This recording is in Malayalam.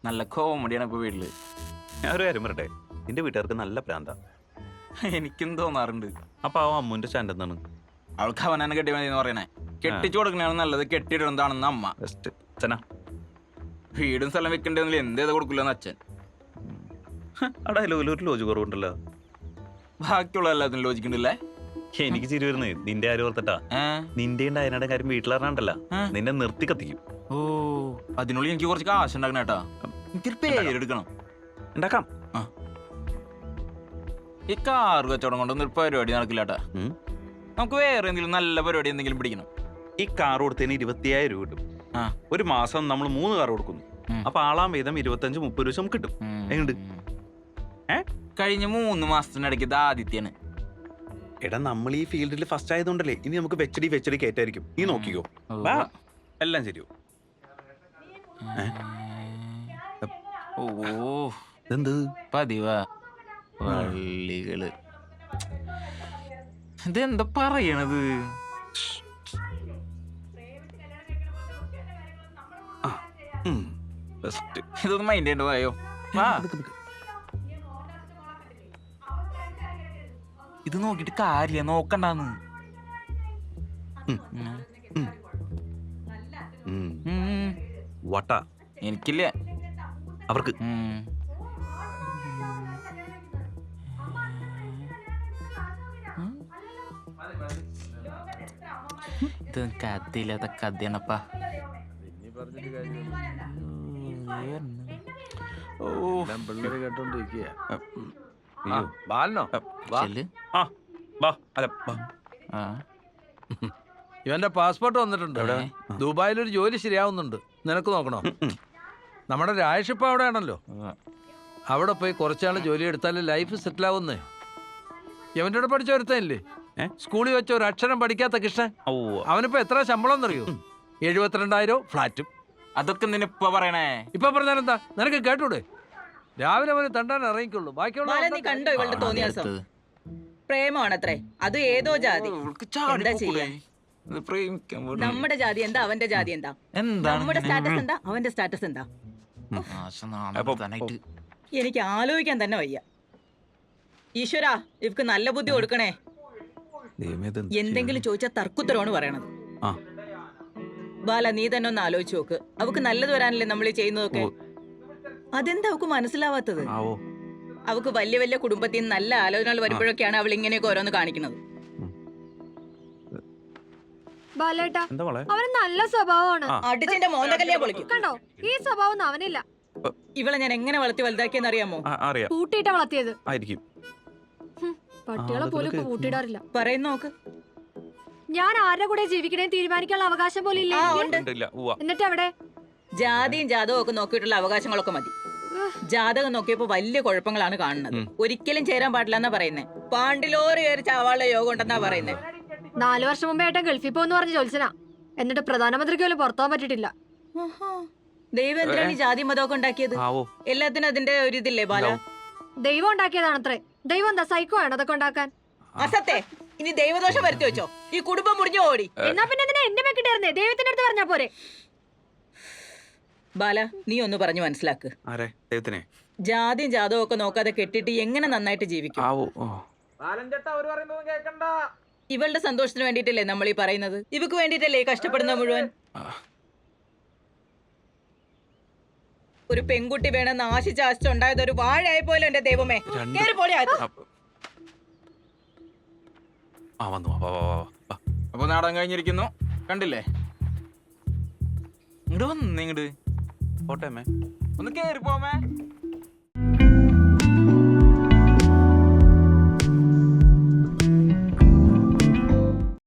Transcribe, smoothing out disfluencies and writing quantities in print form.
നല്ല കോമഡിയാണ് ഇപ്പൊ വീട്ടില്. ഞാൻ ഒരു കാര്യം പറയട്ടെ, നിന്റെ വീട്ടുകാർക്ക് നല്ല പ്രാന്ത. എനിക്കും തോന്നാറുണ്ട്. അപ്പൊ ആ അമ്മുന്റെ സ്റ്റാൻഡ് എന്താണ്? അവൾക്ക് അവനെ കെട്ടി മതിയെന്ന് പറയണേ. കെട്ടിച്ചു കൊടുക്കണതാണ് നല്ലത്, കെട്ടിയിടുന്നതാണെന്ന് അമ്മ. വീടും സ്ഥലം വെക്കണ്ടെന്നില്ല, എന്തേത് കൊടുക്കില്ലെന്ന് അച്ഛൻ. അവിടെ ഒരു ലോജിക് കുറവുണ്ടല്ലോ. ബാക്കിയുള്ള എല്ലാത്തിനും ലോജിക്കുണ്ടല്ലേ? എനിക്ക് ചിരി വരുന്നേ നിന്റെ ആരും ഓർത്തിട്ടാ. നിന്റെ അയനയുടെ കാര്യം വീട്ടിലറിഞ്ഞാണ്ടല്ല, നിന്നെ നിർത്തി കത്തിക്കും. ഓ, അതിനുള്ളിൽ എനിക്ക് കുറച്ച് കാശ് ഉണ്ടാക്കണം കേട്ടാ. എനിക്കൊരു പേരെടുക്കണം. ഉണ്ടാക്കാം. ഈ കാർ കച്ചവടം കൊണ്ടൊന്നും ഒരു പരിപാടി നടക്കില്ല കേട്ടാ. നമുക്ക് വേറെ എന്തെങ്കിലും നല്ല പരിപാടി എന്തെങ്കിലും പിടിക്കണം. ഈ കാർ കൊടുത്തതിന് 25,000 രൂപ കിട്ടും. ഒരു മാസം നമ്മൾ 3 കാർ കൊടുക്കുന്നു. അപ്പൊ ആളാം വീതം 25-30 ദിവസം കിട്ടും. എങ്ങോട്ട് കഴിഞ്ഞ 3 മാസത്തിനിടയ്ക്ക് ഇത് ആദിത്യാണ്. എടാ, നമ്മൾ ഈ ഫീൽഡിൽ ഫസ്റ്റ് ആയതുകൊണ്ടല്ലേ ഇനി നമുക്ക് വെച്ചടി കയറ്റായിരിക്കും. നീ നോക്കിക്കോ, എല്ലാം ശരിയോ. ഓ, എന്ത് പതിവാ വള്ളികള്. ഇതെന്താ പറയണത്? ഇതൊന്നും മൈൻഡ് ചെയ്യണ്ടോ? ഇത് നോക്കിട്ട് കാര്യ നോക്കണ്ടാന്ന്. വട്ട എനിക്കില്ല, അവർക്ക്. ഇത് കഥയില്ലാത്ത കഥയാണപ്പാ. പിള്ളേര് കേട്ടോണ്ടിരിക്കുക. ഇവന്റെ പാസ്പോർട്ട് വന്നിട്ടുണ്ട്. ദുബായിലൊരു ജോലി ശരിയാവുന്നുണ്ട്, നിനക്ക് നോക്കണോ? നമ്മുടെ രാജേഷിപ്പ അവിടെയാണല്ലോ. അവിടെ പോയി കുറച്ചാൾ ജോലി എടുത്താൽ ലൈഫ് സെറ്റിൽ ആവുന്നേ. ഇവന്റെ കൂടെ പഠിച്ച ഒരുത്തല്ലേ, സ്കൂളിൽ വെച്ച ഒരു അക്ഷരം പഠിക്കാത്ത കൃഷ്ണൻ. അവനിപ്പോ എത്ര ശമ്പളം എന്നറിയോ? 72,000 ഫ്ലാറ്റും. അതൊക്കെ നിന്നിപ്പ പറയണേ. ഇപ്പൊ പറഞ്ഞാലെന്താ, നിനക്ക് കേട്ടൂടെ? രാവിലെ അവന് തണ്ടാൻ ഇറങ്ങിക്കുള്ളൂ. നീ കണ്ടോ ഇവളുടെ തോന്നിയാസം? പ്രേമാണത്രേ, അത് ഏതോ ജാതി. എന്താ ചെയ്യാ? നമ്മുടെ ജാതി എന്താ, അവന്റെ ജാതി എന്താ? നമ്മുടെ സ്റ്റാറ്റസ് എന്താ, അവന്റെ സ്റ്റാറ്റസ് എന്താ? എനിക്ക് ആലോചിക്കാൻ തന്നെ വയ്യ. ഈശ്വരാ, ഇവക്ക് നല്ല ബുദ്ധി കൊടുക്കണേ. എന്തെങ്കിലും ചോദിച്ചാൽ തർക്കുത്തരമാണ് പറയണത്. ബാല, നീ തന്നെ ഒന്ന് ആലോചിച്ച് നോക്ക്. അവക്ക് നല്ലത് വരാനല്ലേ നമ്മൾ ഈ ചെയ്യുന്നതൊക്കെ. അതെന്താ അവക്ക് മനസ്സിലാവാത്തത്? അവക്ക് വലിയ വലിയ കുടുംബത്തിൽ നിന്ന് നല്ല ആലോചനകൾ വരുമ്പോഴൊക്കെയാണ് അവൾ ഇങ്ങനെയൊക്കെ ഓരോന്ന് കാണിക്കുന്നത്. അവന് നല്ല സ്വഭാവമാണ്. അടിച്ചിന്റെ മോന്തകല്യാ പൊളിക്കും. കണ്ടോ, ഈ സ്വഭാവം അവനില്ല. ഇവളെ ഞാൻ എങ്ങനെ വളർത്തി വലുതാക്കിയെന്ന് അറിയാമോ? കൂട്ടിയിട്ടാ വളർത്തിയത്. പട്ടികളെ പോലും കൂട്ടിയിടാറില്ല. പറയുന്ന നോക്ക്. ഞാൻ ആരുടെ കൂടെ ജീവിക്കണേ തീരുമാനിക്കാനുള്ള അവകാശം പോലും ഇല്ല. എന്നിട്ട് അവിടെ ജാതിയും ജാതകവും ഒക്കെ നോക്കിയിട്ടുള്ള അവകാശങ്ങളൊക്കെ മതി. ജാതകം നോക്കിയപ്പോ വലിയ കുഴപ്പങ്ങളാണ് കാണുന്നത്. ഒരിക്കലും ചേരാൻ പാടില്ല എന്നാ പറയുന്നേ. പാണ്ടിലോറ് കയറി ചാവാളുടെ യോഗം ഉണ്ടെന്നാ പറയുന്നേ. 4 വർഷം മുമ്പേ ഏട്ടൻ ഗൾഫിൽ പോന്ന് പറഞ്ഞ് ജോത്സനാ. എന്നിട്ട് പ്രധാനമന്ത്രിക്ക് പോലും പുറത്താൻ പറ്റിയിട്ടില്ല. ദൈവം എന്തിനാണ് ഈ ജാതി മതമൊക്കെ ഉണ്ടാക്കിയത്? എല്ലാത്തിനും അതിന്റെ ഒരു ഇതില്ലേ ബാല? ദൈവം ഉണ്ടാക്കിയതാണത്രേ. ദൈവം എന്താ സൈക്കോ ആണ് അതൊക്കെ ഉണ്ടാക്കാൻ? അസത്തെ, ഇനി ദൈവദോഷം വരുത്തി വെച്ചോ, ഈ കുടുംബം മുറിഞ്ഞു ഓടി. എന്നാ പിന്നെ എന്തിനാ എന്നെ വെക്കിട്ടായിരുന്നേ? ദൈവത്തിന്റെ അടുത്ത് പറഞ്ഞാ പോരെ? ബാല, നീ ഒന്ന് പറഞ്ഞു മനസ്സിലാക്ക്. ജാതിയും ജാതവും ഒക്കെ നോക്കാതെ കെട്ടിട്ട് എങ്ങനെ നന്നായിട്ട് ജീവിക്കും? ഇവളുടെ സന്തോഷത്തിന് വേണ്ടിട്ടല്ലേ നമ്മൾ ഈ പറയുന്നത്? ഇവക്ക് വേണ്ടിട്ടല്ലേ ഈ കഷ്ടപ്പെടുന്ന മുഴുവൻ? ഒരു പെൺകുട്ടി വേണമെന്ന് ആശിച്ചാശിച്ചുണ്ടായത് ഒരു വാഴയായി പോലും എന്റെ ദൈവമേ. അപ്പൊ നാടൻ കഴിഞ്ഞിരിക്കുന്നു, കണ്ടില്ലേ? ഇങ്ങോട്ട് വന്നിങ്ങോട്ട് പോട്ടെ, ഒന്ന് കേറി പോമേ.